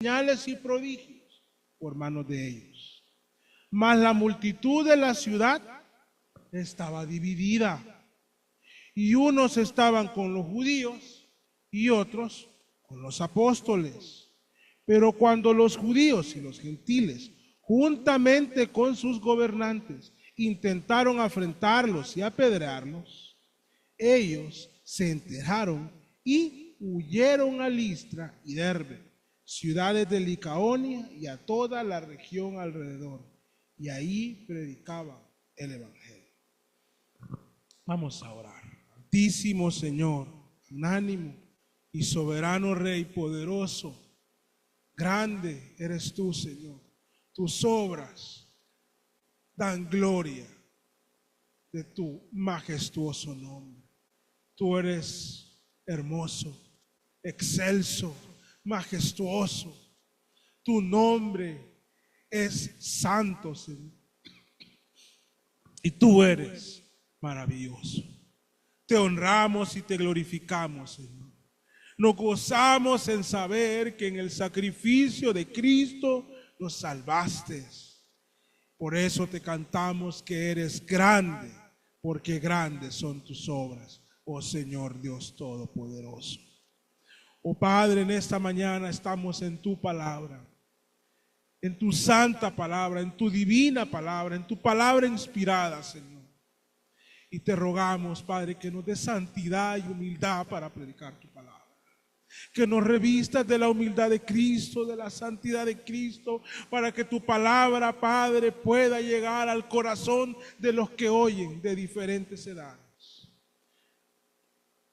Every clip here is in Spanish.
señales y prodigios por manos de ellos. Mas la multitud de la ciudad estaba dividida, y unos estaban con los judíos y otros con los apóstoles. Pero cuando los judíos y los gentiles, juntamente con sus gobernantes, intentaron afrentarlos y apedrearlos, ellos se enteraron y huyeron a Listra y Derbe, ciudades de Licaonia y a toda la región alrededor, y ahí predicaban el evangelio. Vamos a orar. Altísimo Señor, unánimo y soberano Rey poderoso, grande eres tú, Señor. Tus obras dan gloria de tu majestuoso nombre. Tú eres hermoso, excelso, majestuoso. Tu nombre es santo, Señor. Y tú eres maravilloso. Te honramos y te glorificamos, Señor. Nos gozamos en saber que en el sacrificio de Cristo nos salvaste. Por eso te cantamos que eres grande, porque grandes son tus obras, oh Señor Dios Todopoderoso. Oh Padre, en esta mañana estamos en tu palabra, en tu santa palabra, en tu divina palabra, en tu palabra inspirada, Señor. Y te rogamos, Padre, que nos des santidad y humildad para predicar tu palabra. Que nos revistas de la humildad de Cristo, de la santidad de Cristo, para que tu palabra, Padre, pueda llegar al corazón de los que oyen de diferentes edades.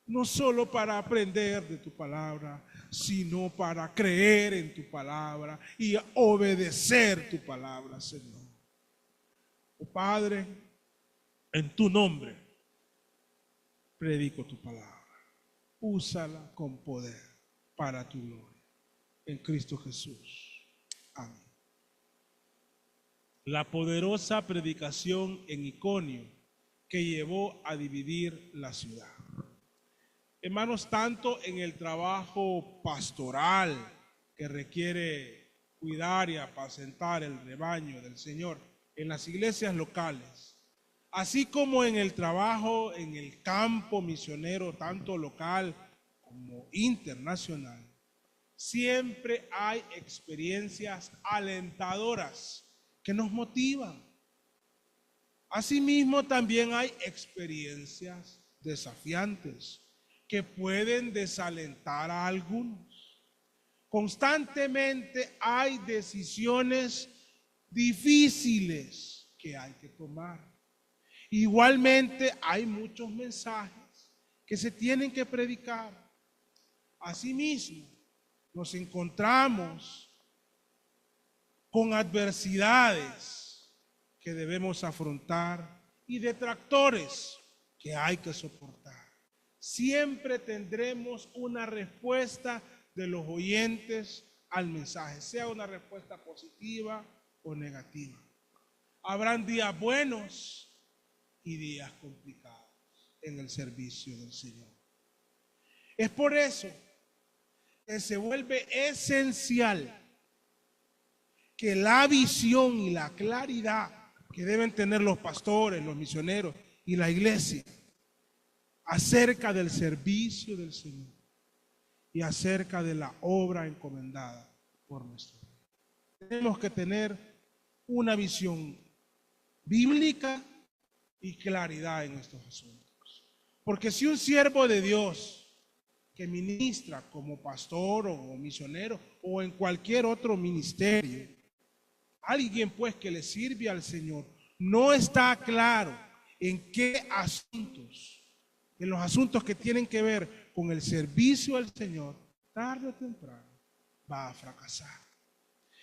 No solo para aprender de tu palabra, sino para creer en tu palabra y obedecer tu palabra, Señor. Oh Padre, en tu nombre predico tu palabra. Úsala con poder para tu gloria. En Cristo Jesús. Amén. La poderosa predicación en Iconio que llevó a dividir la ciudad. Hermanos, tanto en el trabajo pastoral que requiere cuidar y apacentar el rebaño del Señor en las iglesias locales, así como en el trabajo en el campo misionero, tanto local como internacional, siempre hay experiencias alentadoras que nos motivan. Asimismo, también hay experiencias desafiantes que pueden desalentar a algunos. Constantemente hay decisiones difíciles que hay que tomar. Igualmente hay muchos mensajes que se tienen que predicar. Asimismo, nos encontramos con adversidades que debemos afrontar y detractores que hay que soportar. Siempre tendremos una respuesta de los oyentes al mensaje, sea una respuesta positiva o negativa. Habrán días buenos y días complicados en el servicio del Señor. Es por eso que se vuelve esencial que la visión y la claridad que deben tener los pastores, los misioneros y la iglesia acerca del servicio del Señor y acerca de la obra encomendada por nuestro Dios. Tenemos que tener una visión bíblica y claridad en estos asuntos. Porque si un siervo de Dios que ministra como pastor o misionero o en cualquier otro ministerio, alguien pues que le sirve al Señor, no está claro en qué asuntos, en los asuntos que tienen que ver con el servicio al Señor, tarde o temprano va a fracasar.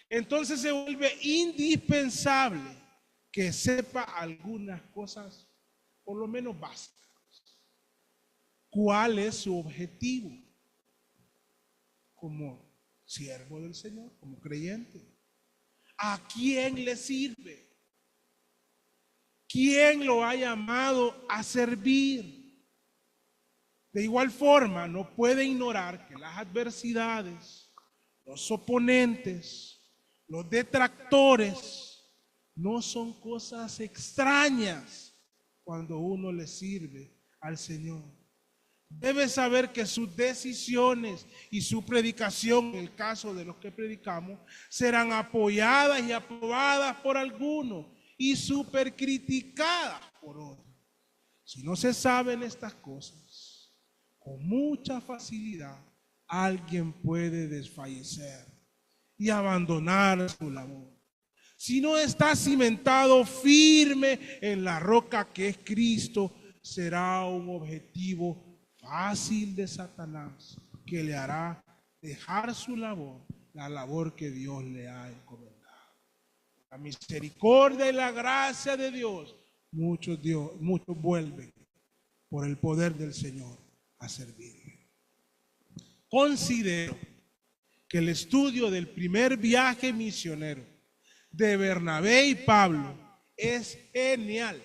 Entonces se vuelve indispensable que sepa algunas cosas, por lo menos básicas. ¿Cuál es su objetivo como siervo del Señor, como creyente? ¿A quién le sirve? ¿Quién lo ha llamado a servir? De igual forma, no puede ignorar que las adversidades los oponentes, los detractores, no son cosas extrañas cuando uno le sirve al Señor. Debe saber que sus decisiones y su predicación, en el caso de los que predicamos, serán apoyadas y aprobadas por algunos y supercriticadas por otros. Si no se saben estas cosas, con mucha facilidad alguien puede desfallecer y abandonar su labor. Si no está cimentado firme en la roca que es Cristo, será un objetivo fácil de Satanás, que le hará dejar su labor, la labor que Dios le ha encomendado. La misericordia y la gracia de Dios, muchos vuelven por el poder del Señor a servirle. Considero que el estudio del primer viaje misionero de Bernabé y Pablo es genial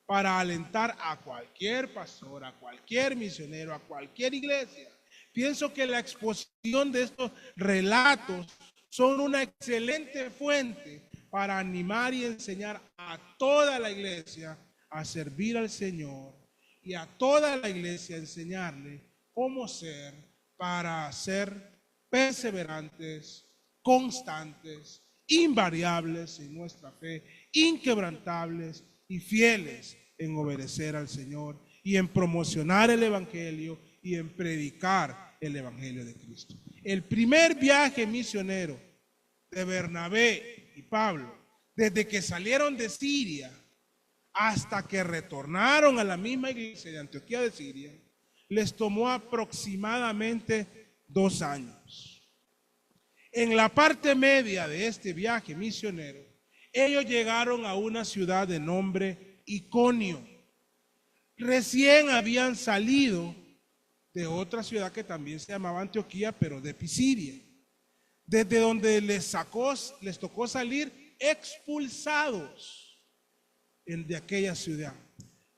para alentar a cualquier pastor, a cualquier misionero, a cualquier iglesia. Pienso que la exposición de estos relatos son una excelente fuente para animar y enseñar a toda la iglesia a servir al Señor y a toda la iglesia enseñarle cómo ser para ser perseverantes, constantes, invariables en nuestra fe, inquebrantables y fieles en obedecer al Señor y en promocionar el Evangelio y en predicar el Evangelio de Cristo. El primer viaje misionero de Bernabé y Pablo, desde que salieron de Siria hasta que retornaron a la misma iglesia de Antioquía de Siria, les tomó aproximadamente 2 años. En la parte media de este viaje misionero, ellos llegaron a una ciudad de nombre Iconio. Recién habían salido de otra ciudad que también se llamaba Antioquía, pero de Pisidia, desde donde les tocó salir expulsados de aquella ciudad.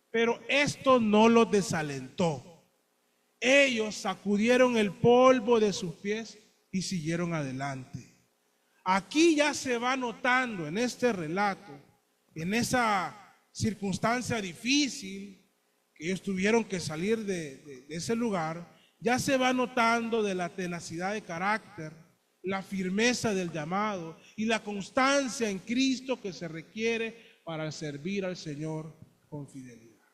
Pero esto no los desalentó. Ellos sacudieron el polvo de sus pies y siguieron adelante. Aquí ya se va notando en este relato, en esa circunstancia difícil que ellos tuvieron que salir de ese lugar, ya se va notando de la tenacidad de carácter, la firmeza del llamado y la constancia en Cristo que se requiere para servir al Señor con fidelidad.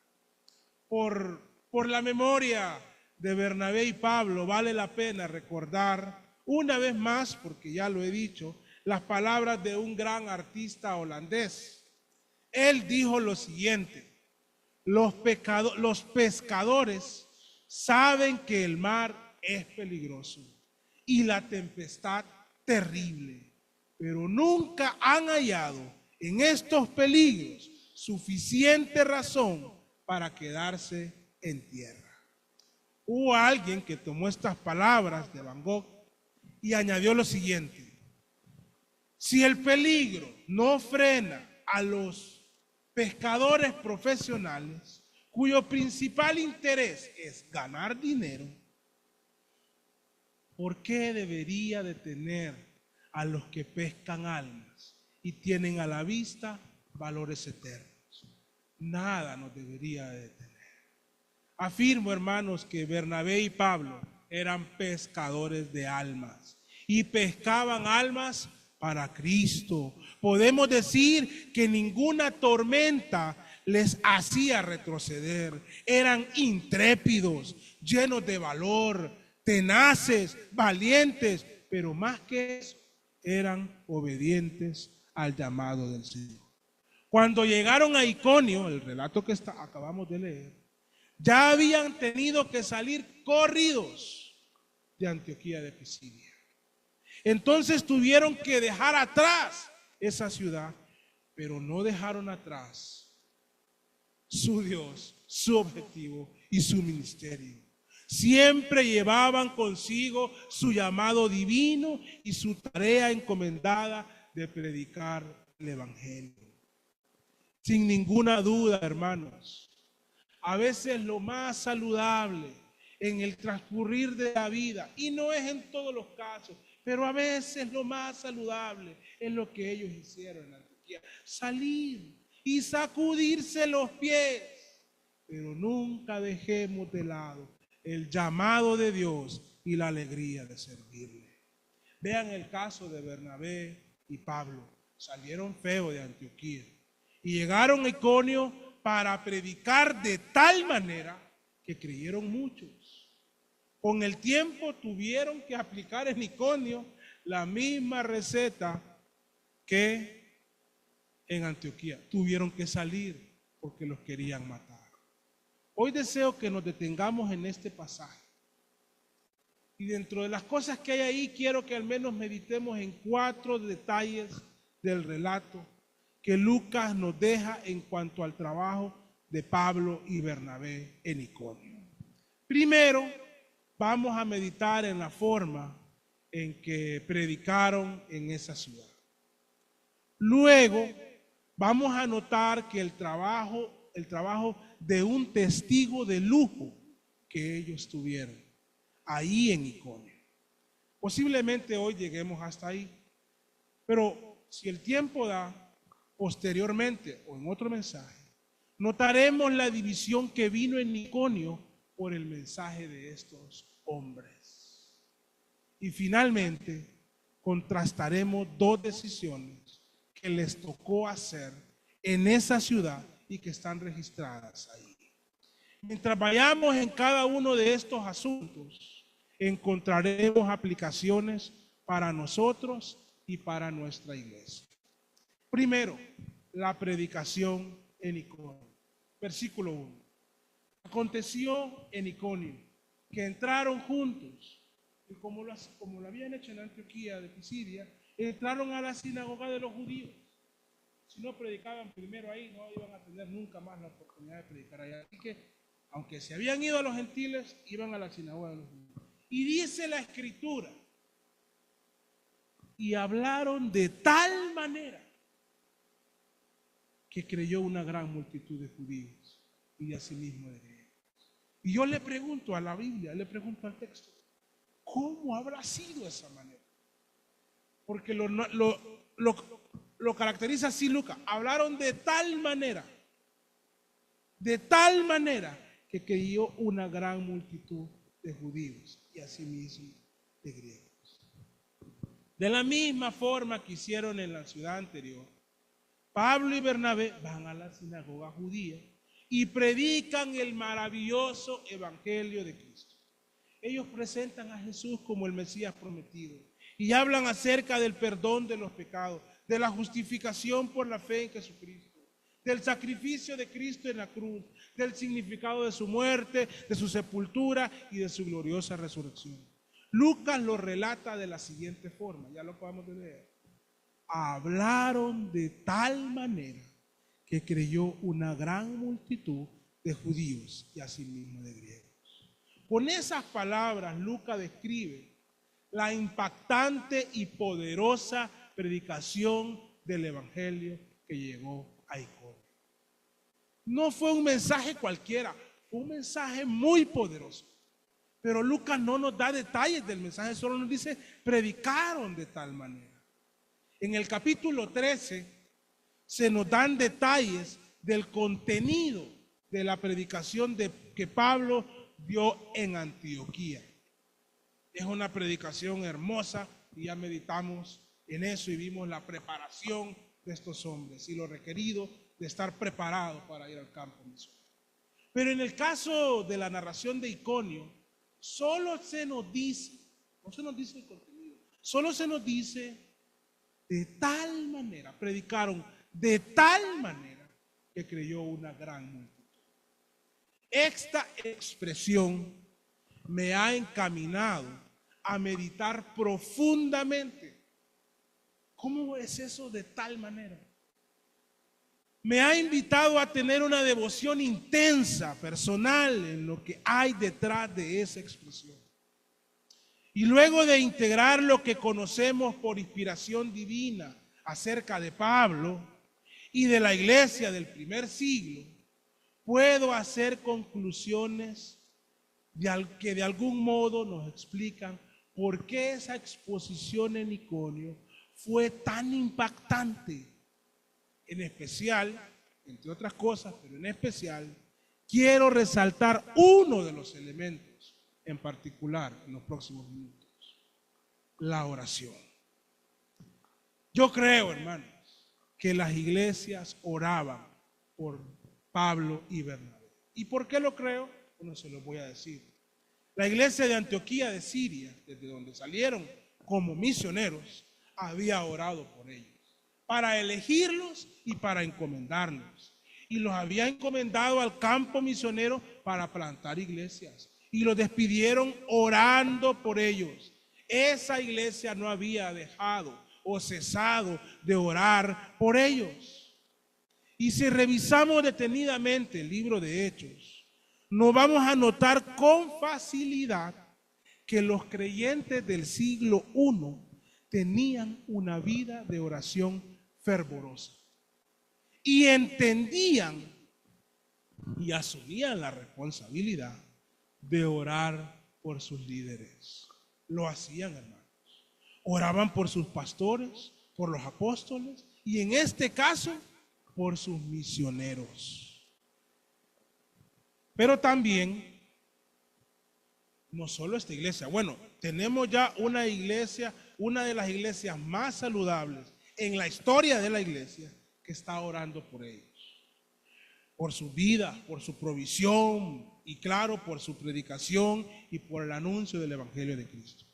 Por la memoria de Bernabé y Pablo vale la pena recordar una vez más, porque ya lo he dicho, las palabras de un gran artista holandés. Él dijo lo siguiente: los pescadores saben que el mar es peligroso y la tempestad terrible, pero nunca han hallado en estos peligros suficiente razón para quedarse en tierra. Hubo alguien que tomó estas palabras de Van Gogh y añadió lo siguiente: si el peligro no frena a los pescadores profesionales, cuyo principal interés es ganar dinero, ¿por qué debería detener a los que pescan almas y tienen a la vista valores eternos? Nada nos debería detener. Afirmo, hermanos, que Bernabé y Pablo eran pescadores de almas y pescaban almas para Cristo. Podemos decir que ninguna tormenta les hacía retroceder. Eran intrépidos, llenos de valor, tenaces, valientes, pero más que eso, eran obedientes al llamado del Señor. Cuando llegaron a Iconio, el relato que acabamos de leer, ya habían tenido que salir corridos de Antioquía de Pisidia. Entonces tuvieron que dejar atrás esa ciudad, pero no dejaron atrás su Dios, su objetivo y su ministerio. Siempre llevaban consigo su llamado divino y su tarea encomendada de predicar el Evangelio. Sin ninguna duda, hermanos, a veces lo más saludable en el transcurrir de la vida, y no es en todos los casos, Pero a veces lo más saludable es lo que ellos hicieron en Antioquía: salir y sacudirse los pies. Pero nunca dejemos de lado el llamado de Dios y la alegría de servirle. Vean el caso de Bernabé y Pablo. Salieron feos de Antioquía y llegaron a Iconio para predicar de tal manera que creyeron muchos. Con el tiempo tuvieron que aplicar en Iconio la misma receta que en Antioquía. Tuvieron que salir porque los querían matar. Hoy deseo que nos detengamos en este pasaje. Y dentro de las cosas que hay ahí, quiero que al menos meditemos en 4 detalles del relato que Lucas nos deja en cuanto al trabajo de Pablo y Bernabé en Iconio. Primero, vamos a meditar en la forma en que predicaron en esa ciudad. Luego, vamos a notar que el trabajo de un testigo de lujo que ellos tuvieron ahí en Iconio. Posiblemente hoy lleguemos hasta ahí, pero si el tiempo da, posteriormente o en otro mensaje, notaremos la división que vino en Iconio por el mensaje de estos hombres. Y finalmente contrastaremos 2 decisiones que les tocó hacer en esa ciudad y que están registradas ahí. Mientras vayamos en cada uno de estos asuntos, encontraremos aplicaciones para nosotros y para nuestra iglesia. Primero, la predicación en Iconio. Versículo 1. Aconteció en Iconio que entraron juntos, y como lo habían hecho en Antioquía de Pisidia, entraron a la sinagoga de los judíos. Si no predicaban primero ahí, no iban a tener nunca más la oportunidad de predicar allá. Así que, aunque se habían ido a los gentiles, iban a la sinagoga de los judíos. Y dice la Escritura: y hablaron de tal manera que creyó una gran multitud de judíos y asimismo de griegos. Y yo le pregunto a la Biblia, le pregunto al texto, ¿cómo habrá sido esa manera? Porque lo caracteriza así Lucas: hablaron de tal manera que creyó una gran multitud de judíos y asimismo de griegos. De la misma forma que hicieron en la ciudad anterior, Pablo y Bernabé van a la sinagoga judía y predican el maravilloso evangelio de Cristo. Ellos presentan a Jesús como el Mesías prometido y hablan acerca del perdón de los pecados, de la justificación por la fe en Jesucristo, del sacrificio de Cristo en la cruz, del significado de su muerte, de su sepultura y de su gloriosa resurrección. Lucas lo relata de la siguiente forma, ya lo podemos leer. Hablaron de tal manera que creyó una gran multitud de judíos y asimismo de griegos. Con esas palabras, Lucas describe la impactante y poderosa predicación del evangelio que llegó a Iconio. No fue un mensaje cualquiera, fue un mensaje muy poderoso. Pero Lucas no nos da detalles del mensaje, solo nos dice: predicaron de tal manera. En el capítulo 13 se nos dan detalles del contenido de la predicación que Pablo dio en Antioquía. Es una predicación hermosa y ya meditamos en eso y vimos la preparación de estos hombres y lo requerido de estar preparados para ir al campo misionero. Pero en el caso de la narración de Iconio, solo se nos dice, no se nos dice el contenido, solo se nos dice de tal manera, predicaron de tal manera que creyó una gran multitud. Esta expresión me ha encaminado a meditar profundamente. ¿Cómo es eso de tal manera? Me ha invitado a tener una devoción intensa, personal, en lo que hay detrás de esa expresión. Y luego de integrar lo que conocemos por inspiración divina acerca de Pablo y de la iglesia del primer siglo, puedo hacer conclusiones que de algún modo nos explican por qué esa exposición en Iconio fue tan impactante. En especial, entre otras cosas, pero en especial, quiero resaltar uno de los elementos en particular en los próximos minutos: la oración. Yo creo, hermanos, que las iglesias oraban por Pablo y Bernabé. ¿Y por qué lo creo? Bueno, se lo voy a decir. La iglesia de Antioquía de Siria, desde donde salieron como misioneros, había orado por ellos, para elegirlos y para encomendarlos. Y los había encomendado al campo misionero para plantar iglesias. Y los despidieron orando por ellos. Esa iglesia no había dejado o cesado de orar por ellos. Y si revisamos detenidamente el libro de Hechos, nos vamos a notar con facilidad que los creyentes del siglo I tenían una vida de oración fervorosa y entendían y asumían la responsabilidad de orar por sus líderes. Lo hacían, hermanos. Oraban por sus pastores, por los apóstoles y en este caso por sus misioneros. Pero también, no solo esta iglesia, bueno, tenemos ya una iglesia, una de las iglesias más saludables en la historia de la iglesia, que está orando por ellos, por su vida, por su provisión y claro, por su predicación y por el anuncio del Evangelio de Cristo.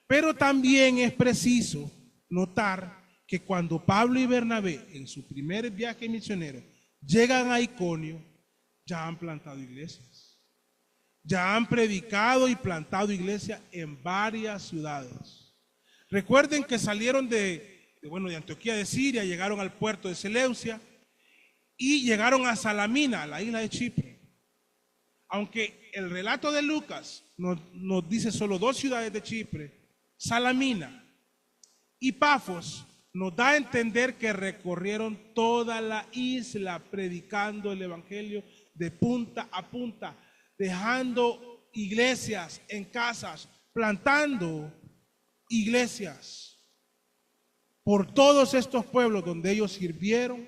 Pero también es preciso notar que cuando Pablo y Bernabé en su primer viaje misionero llegan a Iconio, ya han plantado iglesias, ya han predicado y plantado iglesias en varias ciudades. Recuerden que salieron de Antioquía de Siria, llegaron al puerto de Seleucia y llegaron a Salamina, a la isla de Chipre. Aunque el relato de Lucas nos dice solo 2 ciudades de Chipre, Salamina y Pafos, nos da a entender que recorrieron toda la isla predicando el evangelio de punta a punta, dejando iglesias en casas, plantando iglesias por todos estos pueblos donde ellos sirvieron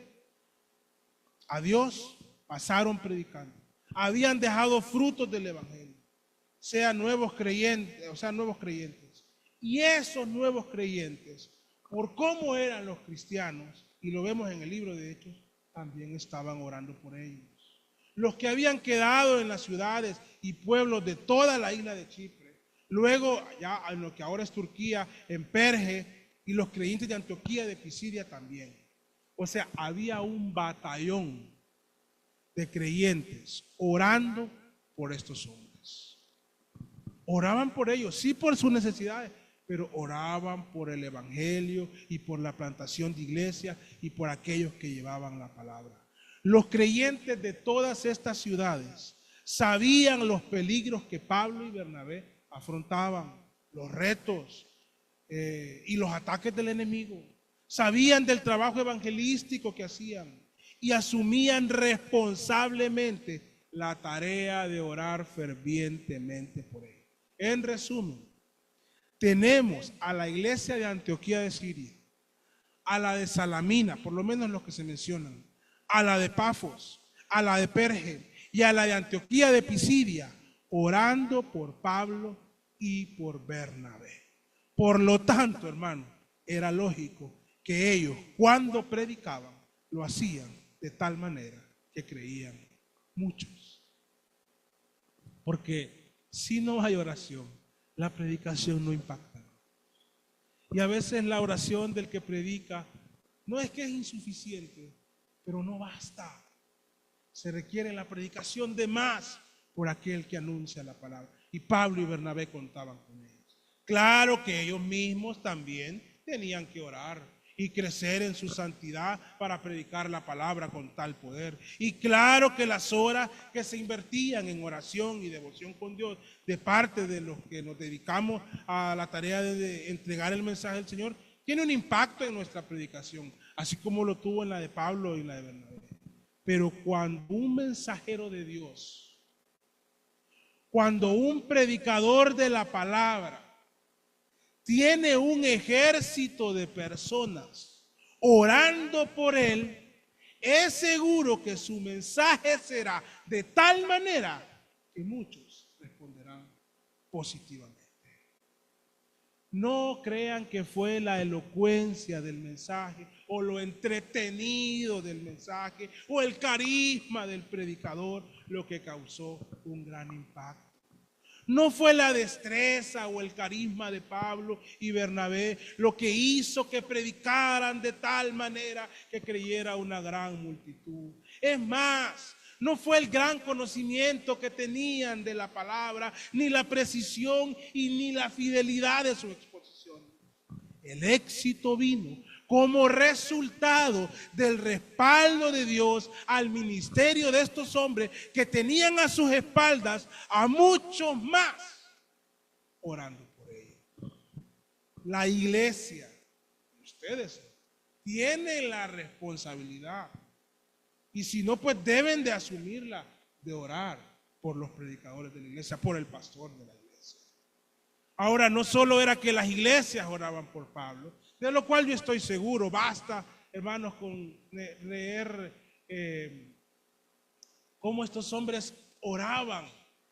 a Dios, pasaron predicando. Habían dejado frutos del evangelio, sean nuevos creyentes. Y esos nuevos creyentes, por cómo eran los cristianos, y lo vemos en el libro de Hechos, también estaban orando por ellos. Los que habían quedado en las ciudades y pueblos de toda la isla de Chipre, luego allá en lo que ahora es Turquía, en Perge, y los creyentes de Antioquía de Pisidia también. O sea, había un batallón de creyentes orando por estos hombres. Oraban por ellos, sí, por sus necesidades, pero oraban por el evangelio y por la plantación de iglesias y por aquellos que llevaban la palabra. Los creyentes de todas estas ciudades sabían los peligros que Pablo y Bernabé afrontaban, los retos y los ataques del enemigo. Sabían del trabajo evangelístico que hacían y asumían responsablemente la tarea de orar fervientemente por ellos. En resumen, tenemos a la iglesia de Antioquía de Siria, a la de Salamina, por lo menos los que se mencionan, a la de Pafos, a la de Perge y a la de Antioquía de Pisidia, orando por Pablo y por Bernabé. Por lo tanto, hermano, era lógico que ellos, cuando predicaban, lo hacían de tal manera que creían muchos. Porque si no hay oración, la predicación no impacta. Y a veces la oración del que predica no es que es insuficiente, pero no basta. Se requiere la predicación de más por aquel que anuncia la palabra. Y Pablo y Bernabé contaban con ellos. Claro que ellos mismos también tenían que orar y crecer en su santidad para predicar la palabra con tal poder. Y claro que las horas que se invertían en oración y devoción con Dios de parte de los que nos dedicamos a la tarea de entregar el mensaje del Señor, tiene un impacto en nuestra predicación, así como lo tuvo en la de Pablo y la de Bernabé. Pero cuando un mensajero de Dios, cuando un predicador de la palabra tiene un ejército de personas orando por él, es seguro que su mensaje será de tal manera que muchos responderán positivamente. No crean que fue la elocuencia del mensaje o lo entretenido del mensaje o el carisma del predicador lo que causó un gran impacto. No fue la destreza o el carisma de Pablo y Bernabé lo que hizo que predicaran de tal manera que creyera una gran multitud. Es más, no fue el gran conocimiento que tenían de la palabra, ni la precisión y ni la fidelidad de su exposición. El éxito vino como resultado del respaldo de Dios al ministerio de estos hombres que tenían a sus espaldas a muchos más orando por ellos. La iglesia, ustedes, tienen la responsabilidad, y si no, pues deben de asumirla, de orar por los predicadores de la iglesia, por el pastor de la iglesia. Ahora, no solo era que las iglesias oraban por Pablo, de lo cual yo estoy seguro. Basta, hermanos, con leer cómo estos hombres oraban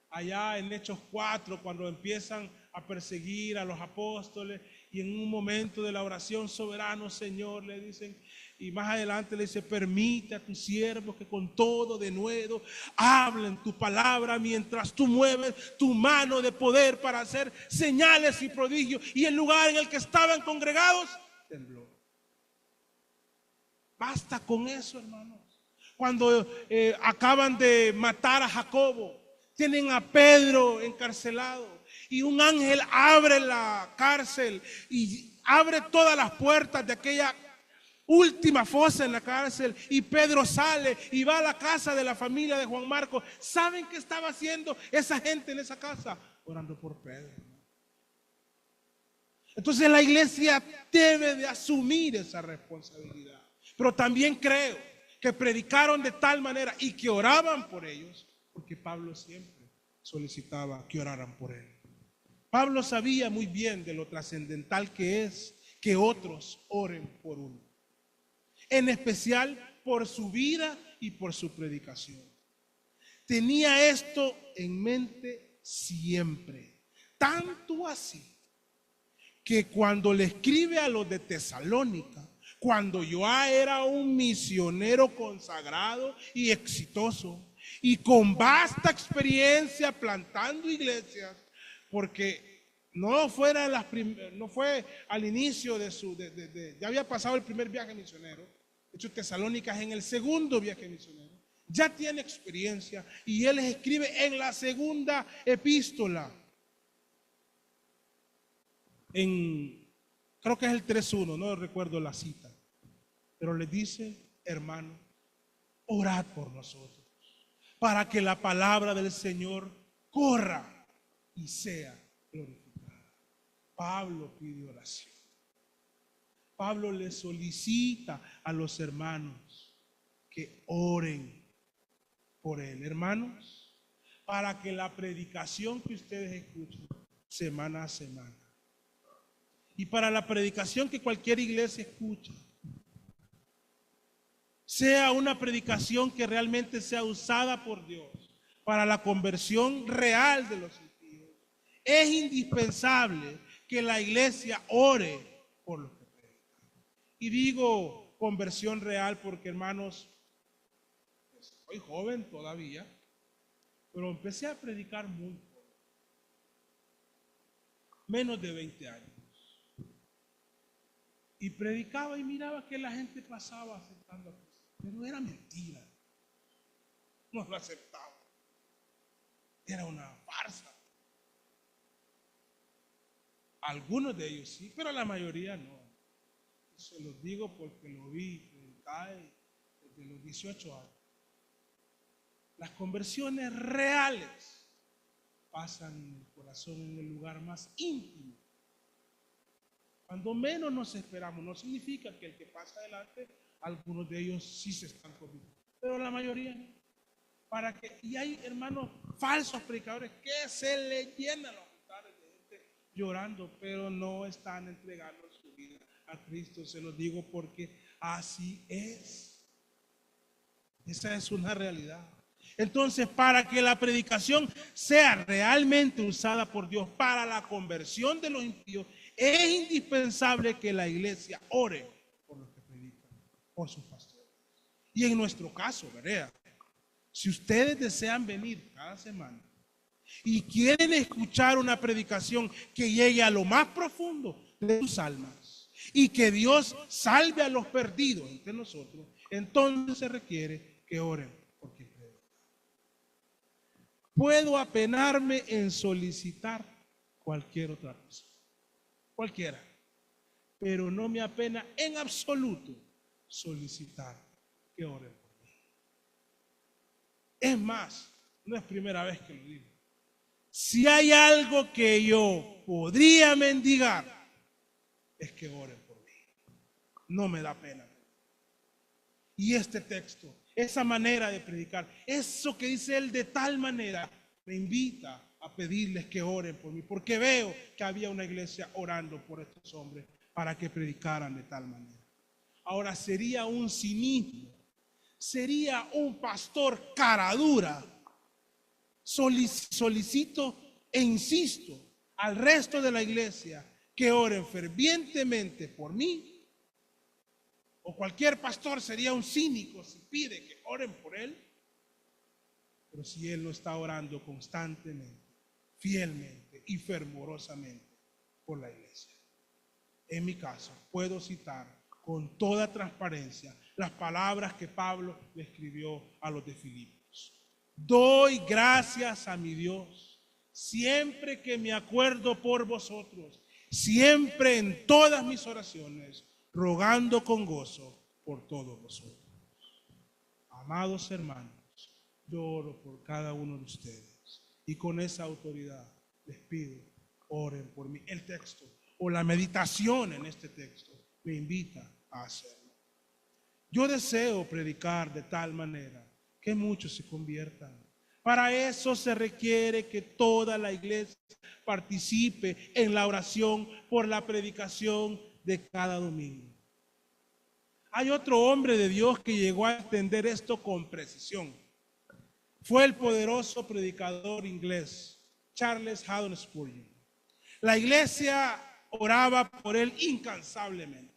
allá en Hechos 4, cuando empiezan a perseguir a los apóstoles, y en un momento de la oración, soberano Señor, le dicen, y más adelante le dice, permite a tus siervos que con todo denuedo hablen tu palabra mientras tú mueves tu mano de poder para hacer señales y prodigios. Y el lugar en el que estaban congregados tembló. Basta con eso, hermanos. Cuando acaban de matar a Jacobo, tienen a Pedro encarcelado, y un ángel abre la cárcel y abre todas las puertas de aquella última fosa en la cárcel, y Pedro sale y va a la casa de la familia de Juan Marcos. ¿Saben qué estaba haciendo esa gente en esa casa? Orando por Pedro. Entonces la iglesia debe de asumir esa responsabilidad. Pero también creo que predicaron de tal manera y que oraban por ellos, porque Pablo siempre solicitaba que oraran por él. Pablo sabía muy bien de lo trascendental que es que otros oren por uno, en especial por su vida y por su predicación. Tenía esto en mente siempre, tanto así que cuando le escribe a los de Tesalónica, cuando yo era un misionero consagrado y exitoso y con vasta experiencia plantando iglesias, porque no fue al inicio ya había pasado el primer viaje misionero. De hecho, Tesalónica es en el segundo viaje misionero. Ya tiene experiencia y él les escribe en la segunda epístola. Creo que es el 3:1, no recuerdo la cita, pero les dice, hermano, orad por nosotros, para que la palabra del Señor corra y sea glorificada. Pablo pide oración. Pablo le solicita a los hermanos que oren por él, hermanos, para que la predicación que ustedes escuchen semana a semana, y para la predicación que cualquier iglesia escucha, sea una predicación que realmente sea usada por Dios para la conversión real de los impíos, es indispensable que la iglesia ore por los que predican. Y digo conversión real porque, hermanos, soy joven todavía, pero empecé a predicar muy joven, menos de 20 años. Y predicaba y miraba que la gente pasaba aceptando a Cristo, pero era mentira. No lo aceptaba. Era una farsa. Algunos de ellos sí, pero la mayoría no. Se los digo porque lo vi predicar desde los 18 años. Las conversiones reales pasan en el corazón, en el lugar más íntimo. Cuando menos nos esperamos. No significa que el que pasa adelante, algunos de ellos sí se están convirtiendo, pero la mayoría no. Y hay, hermanos, falsos predicadores que se le llenan los altares de gente llorando, pero no están entregando su vida a Cristo. Se lo digo porque así es. Esa es una realidad. Entonces, para que la predicación sea realmente usada por Dios para la conversión de los impíos, es indispensable que la iglesia ore por los que predican, por sus pastores. Y en nuestro caso, ¿verdad? Si ustedes desean venir cada semana y quieren escuchar una predicación que llegue a lo más profundo de sus almas y que Dios salve a los perdidos entre nosotros, entonces se requiere que oren por quien predica. Puedo apenarme en solicitar cualquier otra cosa, cualquiera, pero no me apena en absoluto solicitar que oren por mí. Es más, no es primera vez que lo digo. Si hay algo que yo podría mendigar, es que oren por mí. No me da pena. Y este texto, esa manera de predicar, eso que dice él de tal manera, me invita a pedirles que oren por mí, porque veo que había una iglesia orando por estos hombres para que predicaran de tal manera. Ahora, sería un cinismo, sería un pastor cara dura. Solicito e insisto al resto de la iglesia que oren fervientemente por mí. O cualquier pastor sería un cínico si pide que oren por él. Pero si él no está orando constantemente, fielmente y fervorosamente por la iglesia. En mi caso, puedo citar con toda transparencia las palabras que Pablo le escribió a los de Filipos. Doy gracias a mi Dios siempre que me acuerdo por vosotros, siempre en todas mis oraciones, rogando con gozo por todos vosotros. Amados hermanos, yo oro por cada uno de ustedes y con esa autoridad les pido, oren por mí. El texto o la meditación en este texto me invita a hacerlo. Yo deseo predicar de tal manera que muchos se conviertan. Para eso se requiere que toda la iglesia participe en la oración por la predicación de cada domingo. Hay otro hombre de Dios que llegó a entender esto con precisión. Fue el poderoso predicador inglés Charles Haddon Spurgeon. La iglesia oraba por él incansablemente.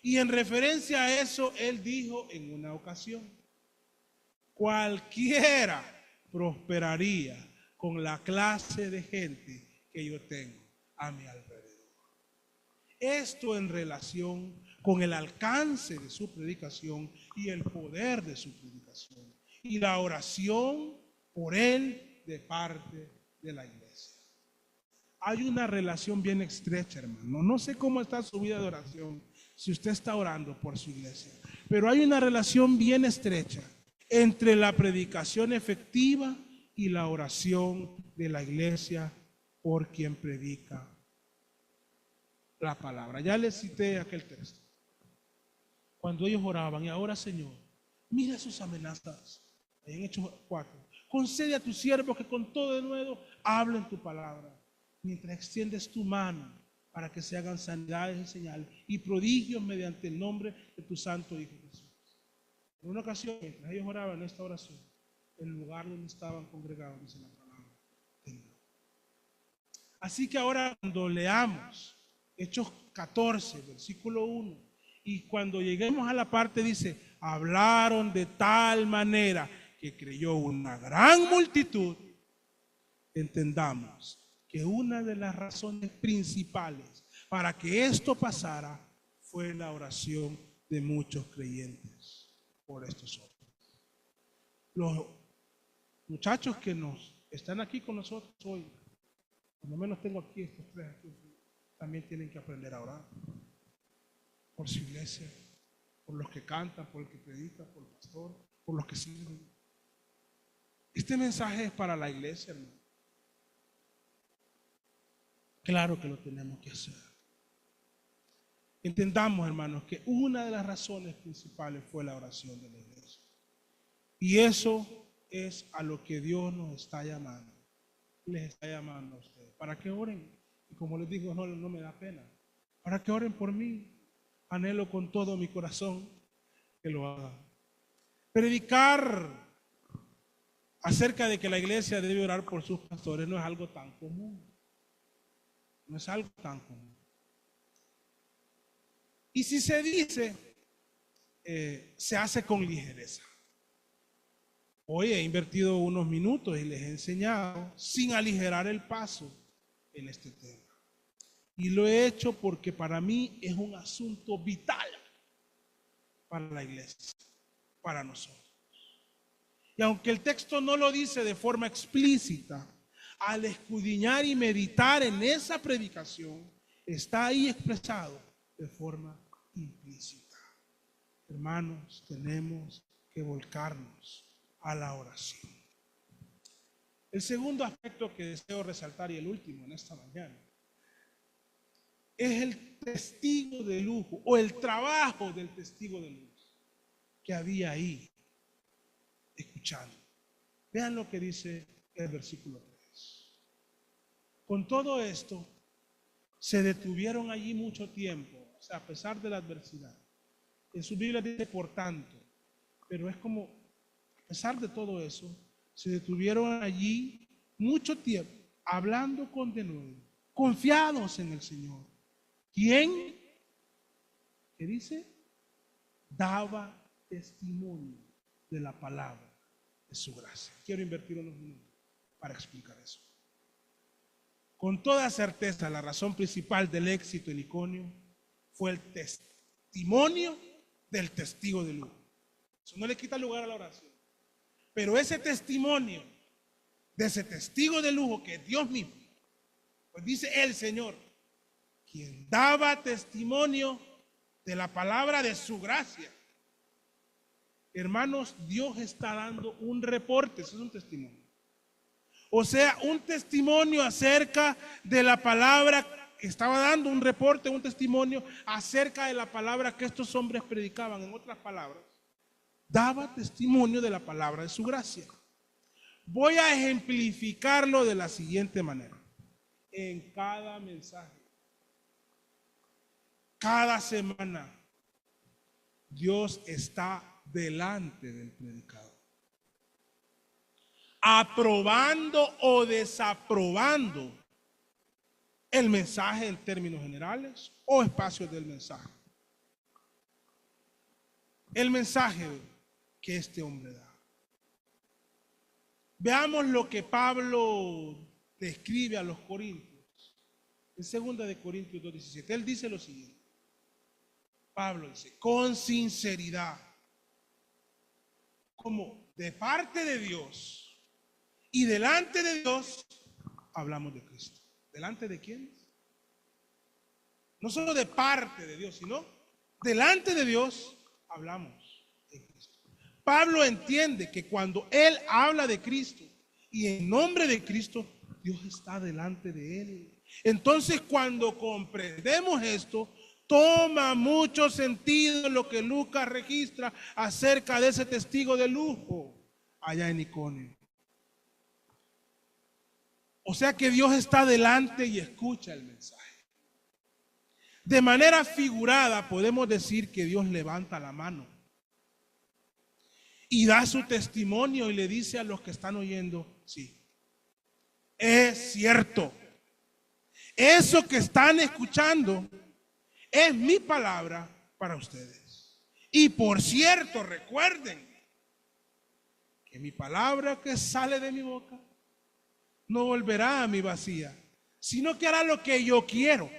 Y en referencia a eso, él dijo en una ocasión: cualquiera prosperaría con la clase de gente que yo tengo a mi alrededor. Esto en relación con el alcance de su predicación y el poder de su predicación y la oración por él de parte de la iglesia. Hay una relación bien estrecha, hermano. No sé cómo está su vida de oración, si usted está orando por su iglesia, pero hay una relación bien estrecha entre la predicación efectiva y la oración de la iglesia por quien predica la palabra. Ya les cité aquel texto. Cuando ellos oraban, y ahora, Señor, mira sus amenazas. En Hechos 4, concede a tus siervos que con todo de nuevo hablen tu palabra, mientras extiendes tu mano para que se hagan sanidades y señales y prodigios mediante el nombre de tu santo Hijo Jesús. En una ocasión, mientras ellos oraban en esta oración, el lugar donde estaban congregados, dice la palabra, tembló. Así que ahora, cuando leamos Hechos 14, versículo 1, y cuando lleguemos a la parte dice, hablaron de tal manera que creyó una gran multitud, entendamos que una de las razones principales para que esto pasara fue la oración de muchos creyentes por estos hombres. Los muchachos que están aquí con nosotros hoy, por lo menos tengo aquí estos tres aquí, también tienen que aprender a orar por su iglesia, por los que cantan, por el que predica, por el pastor, por los que sirven. Este mensaje es para la iglesia, hermano. Claro que lo tenemos que hacer. Entendamos, hermanos, que una de las razones principales fue la oración de la iglesia. Y eso es a lo que Dios nos está llamando. Les está llamando a ustedes para que oren Y como les digo, no me da pena. Para que oren por mí. Anhelo con todo mi corazón que lo hagan. Predicar acerca de que la iglesia debe orar por sus pastores no es algo tan común. No es algo tan común. Y si se dice, se hace con ligereza. Hoy he invertido unos minutos y les he enseñado sin aligerar el paso en este tema. Y lo he hecho porque para mí es un asunto vital para la iglesia, para nosotros. Y aunque el texto no lo dice de forma explícita, al escudriñar y meditar en esa predicación, está ahí expresado de forma implícita. Hermanos, tenemos que volcarnos a la oración. El segundo aspecto que deseo resaltar, y el último en esta mañana, es el testigo de lujo o el trabajo del testigo de lujo que había ahí escuchando. Vean lo que dice el versículo 3. Con todo esto, se detuvieron allí mucho tiempo, o sea, a pesar de la adversidad. En su Biblia dice por tanto, pero es como, a pesar de todo eso, se detuvieron allí mucho tiempo, hablando con denuedo, confiados en el Señor. ¿Quién? ¿Qué dice? Daba testimonio de la palabra de su gracia. Quiero invertir unos minutos para explicar eso. Con toda certeza, la razón principal del éxito en Iconio fue el testimonio del testigo de lujo. Eso no le quita lugar a la oración. Pero ese testimonio de ese testigo de lujo que es Dios mismo, pues dice el Señor, quien daba testimonio de la palabra de su gracia. Hermanos, Dios está dando un reporte, eso es un testimonio. O sea, un testimonio acerca de la palabra, estaba dando un reporte, un testimonio acerca de la palabra que estos hombres predicaban. En otras palabras, daba testimonio de la palabra de su gracia. Voy a ejemplificarlo de la siguiente manera. En cada mensaje, cada semana, Dios está delante del predicador, aprobando o desaprobando el mensaje en términos generales o espacios del mensaje. El mensaje que este hombre da. Veamos lo que Pablo le escribe a los Corintios. En 2 de Corintios 2:17, él dice lo siguiente. Pablo dice, con sinceridad, como de parte de Dios y delante de Dios, hablamos de Cristo. ¿Delante de quién? No solo de parte de Dios, sino delante de Dios hablamos de Cristo. Pablo entiende que cuando él habla de Cristo y en nombre de Cristo, Dios está delante de él. Entonces, cuando comprendemos esto, toma mucho sentido lo que Lucas registra acerca de ese testigo de lujo allá en Iconio. O sea que Dios está delante y escucha el mensaje. De manera figurada podemos decir que Dios levanta la mano y da su testimonio y le dice a los que están oyendo, sí, es cierto. Eso que están escuchando es mi palabra para ustedes. Y por cierto, recuerden que mi palabra que sale de mi boca no volverá a mí vacía, sino que hará lo que yo quiero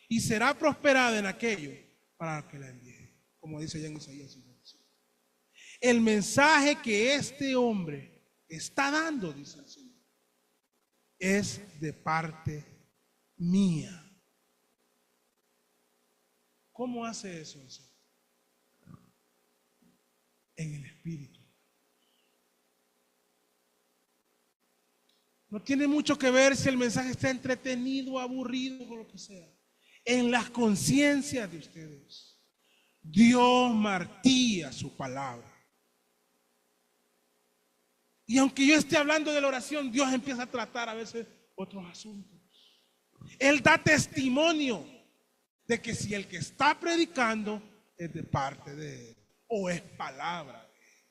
y será prosperada en aquello para que la envíe, como dice allá en Isaías 55. El mensaje que este hombre está dando, dice el Señor, es de parte mía. ¿Cómo hace eso el Señor? En el Espíritu. No tiene mucho que ver si el mensaje está entretenido, aburrido o lo que sea. En las conciencias de ustedes, Dios martilla su palabra. Y aunque yo esté hablando de la oración, Dios empieza a tratar a veces otros asuntos. Él da testimonio de que si el que está predicando es de parte de Él o es palabra de Él.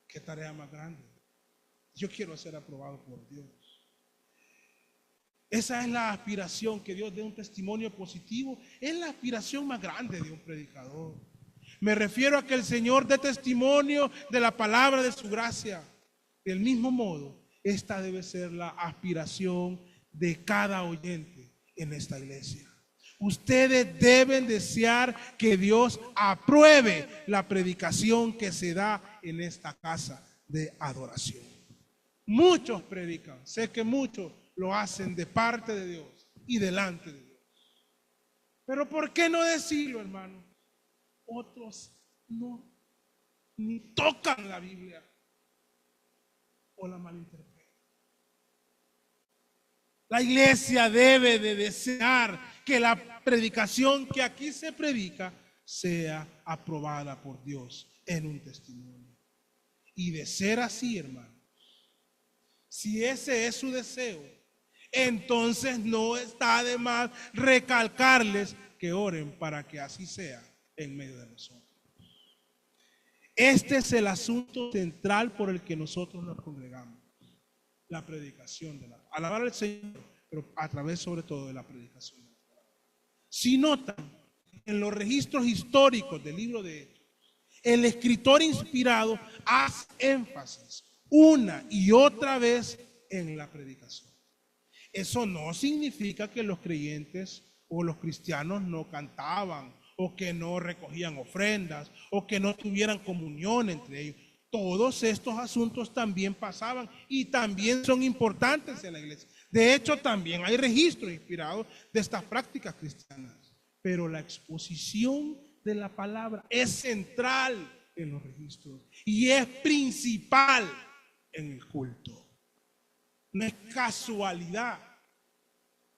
¿Qué tarea más grande? Yo quiero ser aprobado por Dios. Esa es la aspiración, que Dios dé un testimonio positivo. Es la aspiración más grande de un predicador. Me refiero a que el Señor dé testimonio de la palabra de su gracia. Del mismo modo, esta debe ser la aspiración de cada oyente en esta iglesia. Ustedes deben desear que Dios apruebe la predicación que se da en esta casa de adoración. Muchos predican, sé que muchos lo hacen de parte de Dios y delante de Dios. Pero ¿por qué no decirlo, hermano? Otros no, ni tocan la Biblia o la malinterpretan. La iglesia debe de desear que la predicación que aquí se predica sea aprobada por Dios en un testimonio. Y de ser así, hermanos, si ese es su deseo, entonces no está de más recalcarles que oren para que así sea en medio de nosotros. Este es el asunto central por el que nosotros nos congregamos. La predicación de la palabra. Alabar al Señor, pero a través sobre todo de la predicación de la palabra. Si notan en los registros históricos del libro de Hechos, el escritor inspirado hace énfasis una y otra vez en la predicación. Eso no significa que los creyentes o los cristianos no cantaban o que no recogían ofrendas o que no tuvieran comunión entre ellos. Todos estos asuntos también pasaban y también son importantes en la iglesia. De hecho, también hay registros inspirados de estas prácticas cristianas. Pero la exposición de la palabra es central en los registros y es principal en el culto. No es casualidad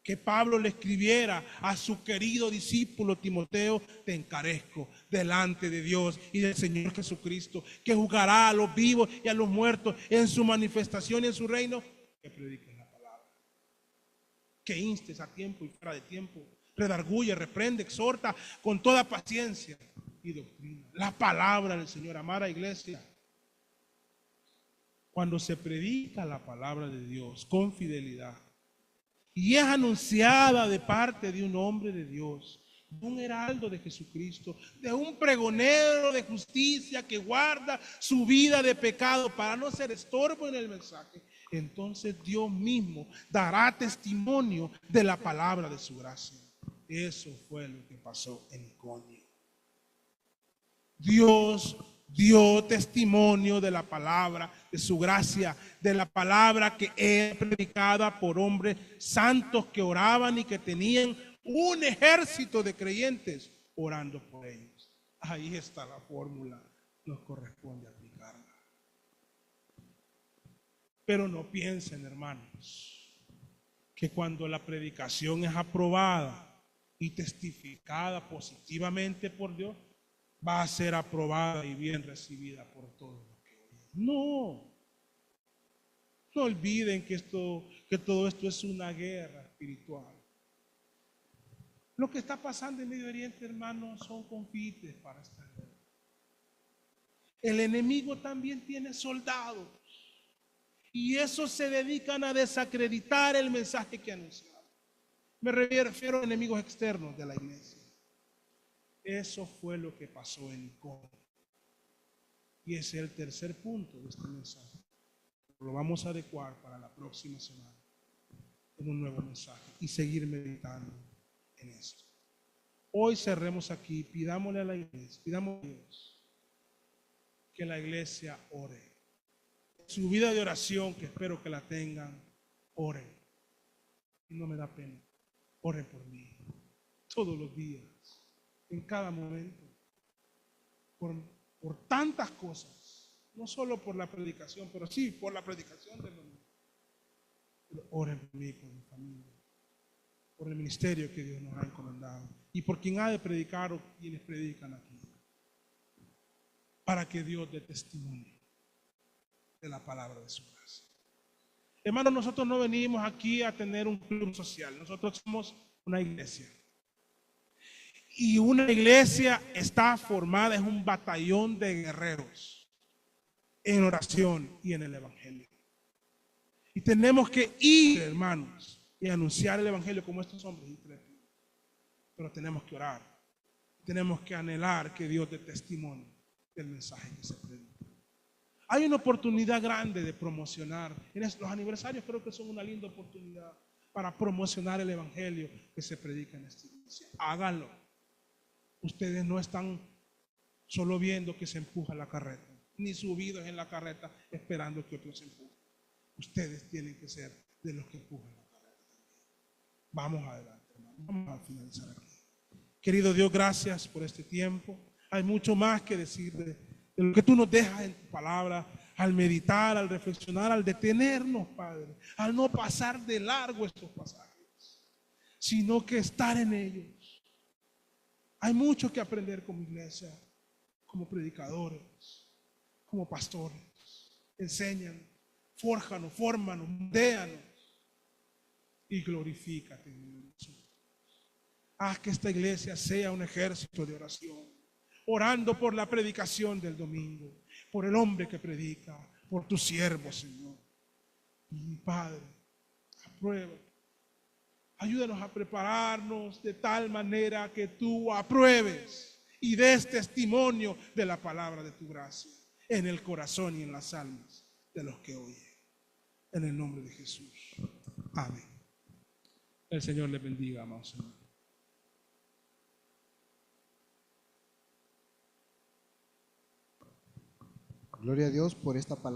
que Pablo le escribiera a su querido discípulo Timoteo: te encarezco delante de Dios y del Señor Jesucristo, que juzgará a los vivos y a los muertos en su manifestación y en su reino, que prediques la palabra, que instes a tiempo y fuera de tiempo, redarguye, reprende, exhorta con toda paciencia y doctrina. La palabra del Señor, amada iglesia. Cuando se predica la palabra de Dios con fidelidad y es anunciada de parte de un hombre de Dios, de un heraldo de Jesucristo, de un pregonero de justicia que guarda su vida de pecado para no ser estorbo en el mensaje, entonces Dios mismo dará testimonio de la palabra de su gracia. Eso fue lo que pasó en Iconio. Dios dio testimonio de la palabra, de su gracia, de la palabra que es predicada por hombres santos que oraban y que tenían un ejército de creyentes orando por ellos. Ahí está la fórmula, nos corresponde aplicarla. Pero no piensen, hermanos, que cuando la predicación es aprobada y testificada positivamente por Dios, va a ser aprobada y bien recibida por todos los que oyen. No olviden que todo esto es una guerra espiritual. Lo que está pasando en Medio Oriente, hermanos, son confites para esta guerra. El enemigo también tiene soldados y esos se dedican a desacreditar el mensaje que anunciaron. Me refiero a enemigos externos de la iglesia. Eso fue lo que pasó en Iconio. Y ese es el tercer punto de este mensaje. Lo vamos a adecuar para la próxima semana en un nuevo mensaje y seguir meditando en esto. Hoy cerremos aquí, pidámosle a la iglesia, pidamos a Dios que la iglesia ore. Su vida de oración, que espero que la tengan, oren. Y no me da pena, oren por mí todos los días, en cada momento, por tantas cosas, no solo por la predicación, pero sí por la predicación de los niños. Pero oren por mí, por mi familia, por el ministerio que Dios nos ha encomendado y por quien ha de predicar o quienes predican aquí, para que Dios dé testimonio de la palabra de su gracia. Hermanos, nosotros no venimos aquí a tener un club social. Nosotros somos una iglesia. Y una iglesia está formada, es un batallón de guerreros en oración y en el evangelio. Y tenemos que ir, hermanos, y anunciar el evangelio como estos hombres intrépidos. Pero tenemos que orar. Tenemos que anhelar que Dios dé testimonio del mensaje que se predica. Hay una oportunidad grande de promocionar. Los aniversarios creo que son una linda oportunidad para promocionar el evangelio que se predica en esta iglesia. Háganlo. Ustedes no están solo viendo que se empuja la carreta, ni subidos en la carreta esperando que otros se empujen. Ustedes tienen que ser de los que empujan la carreta también. Vamos adelante, hermano. Vamos a finalizar aquí. Querido Dios, gracias por este tiempo. Hay mucho más que decir de lo que tú nos dejas en tu palabra, al meditar, al reflexionar, al detenernos, Padre, al no pasar de largo estos pasajes, sino que estar en ellos. Hay mucho que aprender como iglesia, como predicadores, como pastores. Enséñanos, fórjanos, fórmanos, modéanos y glorifícate en nosotros. Haz que esta iglesia sea un ejército de oración, orando por la predicación del domingo, por el hombre que predica, por tu siervo, Señor. Y Padre, aprueba. Ayúdanos a prepararnos de tal manera que tú apruebes y des testimonio de la palabra de tu gracia en el corazón y en las almas de los que oyen. En el nombre de Jesús. Amén. El Señor les bendiga, amados hermanos. Gloria a Dios por esta palabra.